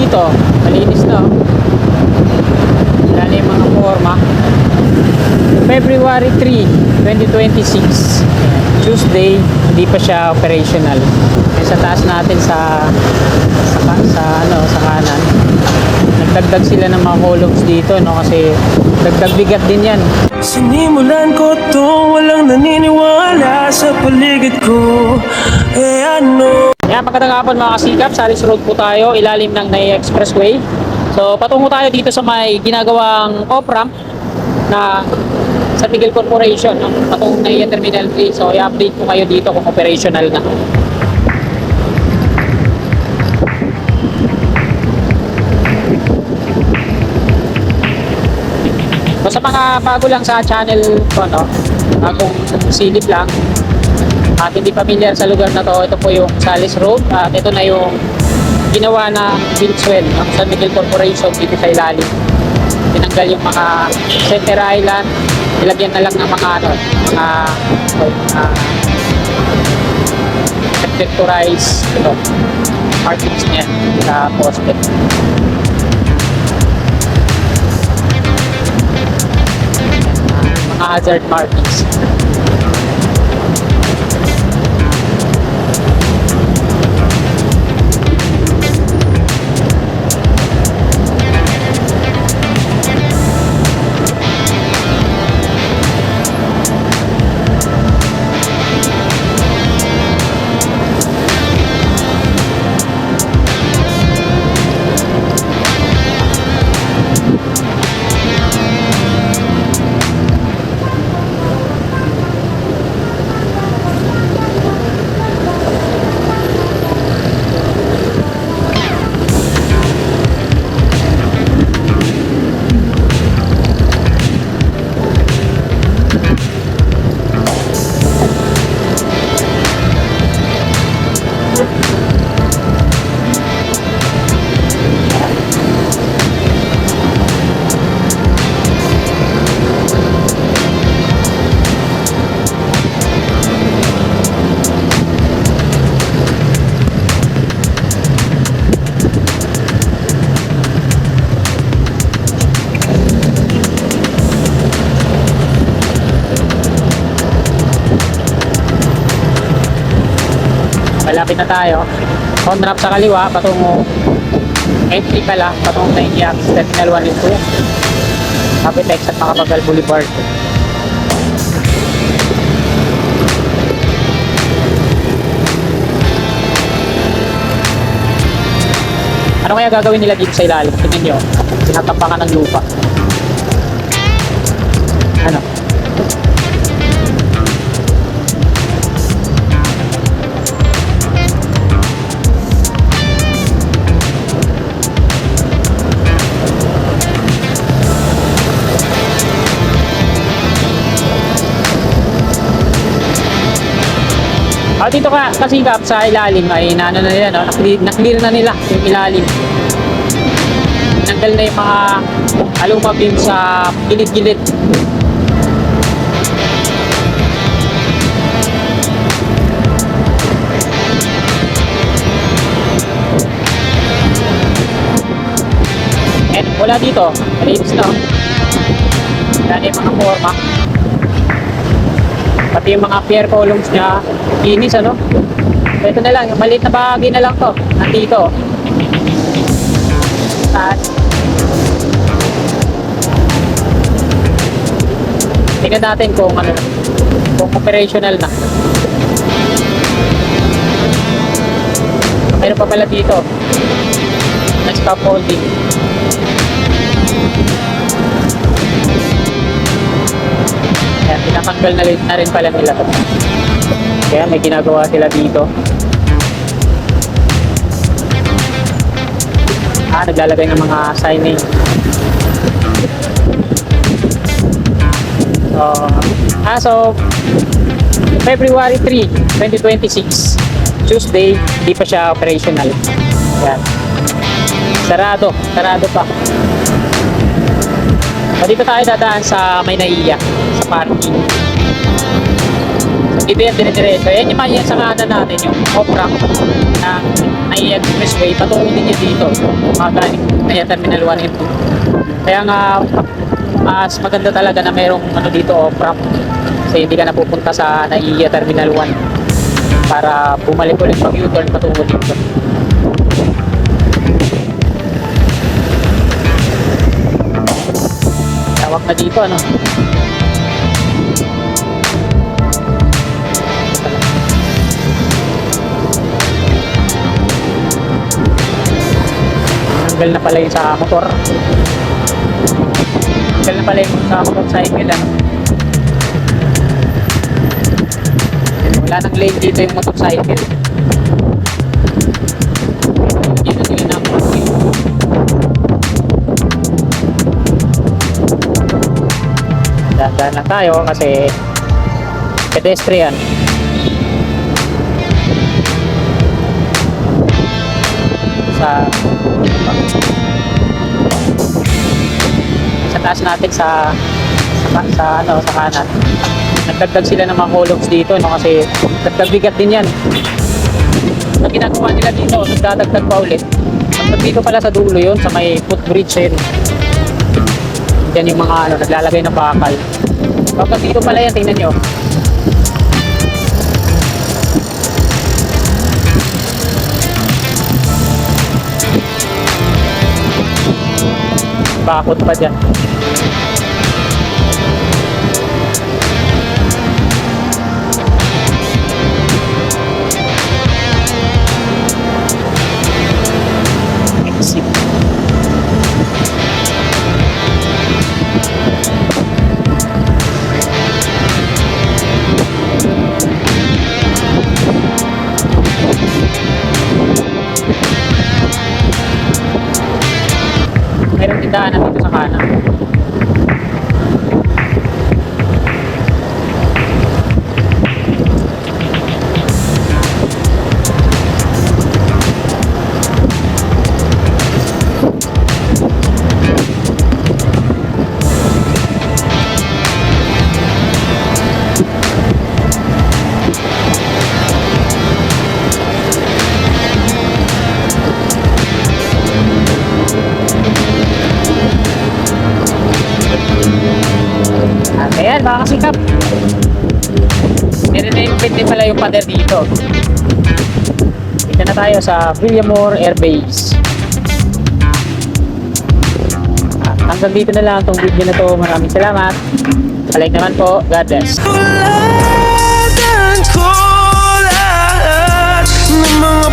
dito, malinis na oh. Lalo yung mga forma. February 3, 2026, Tuesday, hindi pa siya operational. Sa taas natin sa kanan, nagdagdag sila ng mga columns dito, no, kasi dagdag bigat din yan. Sinimulan ko to, walang naniniwala sa paligid ko. Ano? Yan, magandang hapon mga kasikap. Sa Aris Road po tayo, ilalim ng NAIA Expressway. So, patungo tayo dito sa may ginagawang off-ramp na sa Miguel Corporation, no? Patungong NAIA Terminal 3. So, i-update ko kayo dito kung operational na. So, sa mga bago lang sa channel ko, no? Bagong silip lang at hindi familiar sa lugar na to, ito po yung Salis Road at ito na yung ginawa na Wilswell ng San Miguel Corporation dito sa ilalim. Tinanggal yung mga center island, nilagyan na lang ng mga reflectorized markings niya sa poste. Mga hazard markings. Malapit na tayo. On ramp sa kaliwa, patungo entry pala, patungo na NAIA Terminal 1 and 2. Capitex at Macapagal Boulevard. Ano kaya gagawin nila dito sa ilalim? Tingnan nyo, tinatapakan ng lupa. Ano? Dito ka kasikap sa ilalim ay na nila, no? Na-clear na nila yung ilalim. Nanggal na yung mga alumabim sa gilid-gilid. And wala dito, malinis na. Yan yung mga forma. Pati yung mga pier columns niya, inis ano. Ito na lang, yung maliit na bahagi na lang to. Nandito. Taas. Tingnan natin kung ano, kung operational na. Mayroon pa pala dito. Nag-scaffolding. Ayan, pinatanggal na rin pala nila. Kaya may ginagawa sila dito. Naglalagay ng mga signage. So February 3, 2026, Tuesday, hindi pa siya operational. Ayan. Sarado pa. So, dito tayo dadaan sa may NAIA, sa parking. So, dito yan dire-diretso. Yan yung sa kanan natin, yung off-ramp ng NAIA Expressway, patungo din yun dito. Galing NAIA Terminal 1 and 2. Kaya nga, mas maganda talaga na merong ano dito off-ramp. Kasi hindi ka napupunta sa NAIA Terminal 1 para bumalik ulit pag U-turn patungo dito. Tawag na dito, ano? Tanggal na pala yung sa motor. Tanggal na pala yung sa motorcycle, ano? Wala nang lane dito yung motorcycle. Dito sila na dahan lang tayo kasi pedestrian. Sa taas natin sa kanan. Nagdagdag sila ng mga columns dito, no, kasi dagdag bigat din yan. Ang ginagawa nila dito, nagdadagdag pa ulit. Hanggang dito pala sa dulo yun, sa may footbridge yun. Yan yung mga naglalagay ng bakal. Hanggang dito pala yan, tingnan nyo. Bakot pa dyan. Exit. Mayroong tindahan na dito sa kanan. Ayan, mga kasikap. Nire-renovate din pala yung pader dito. Dito na tayo sa Villamor Air Base. At hanggang dito na lang itong video na to. Maraming salamat. Palike naman po. God bless. Tulad ko lahat ng mga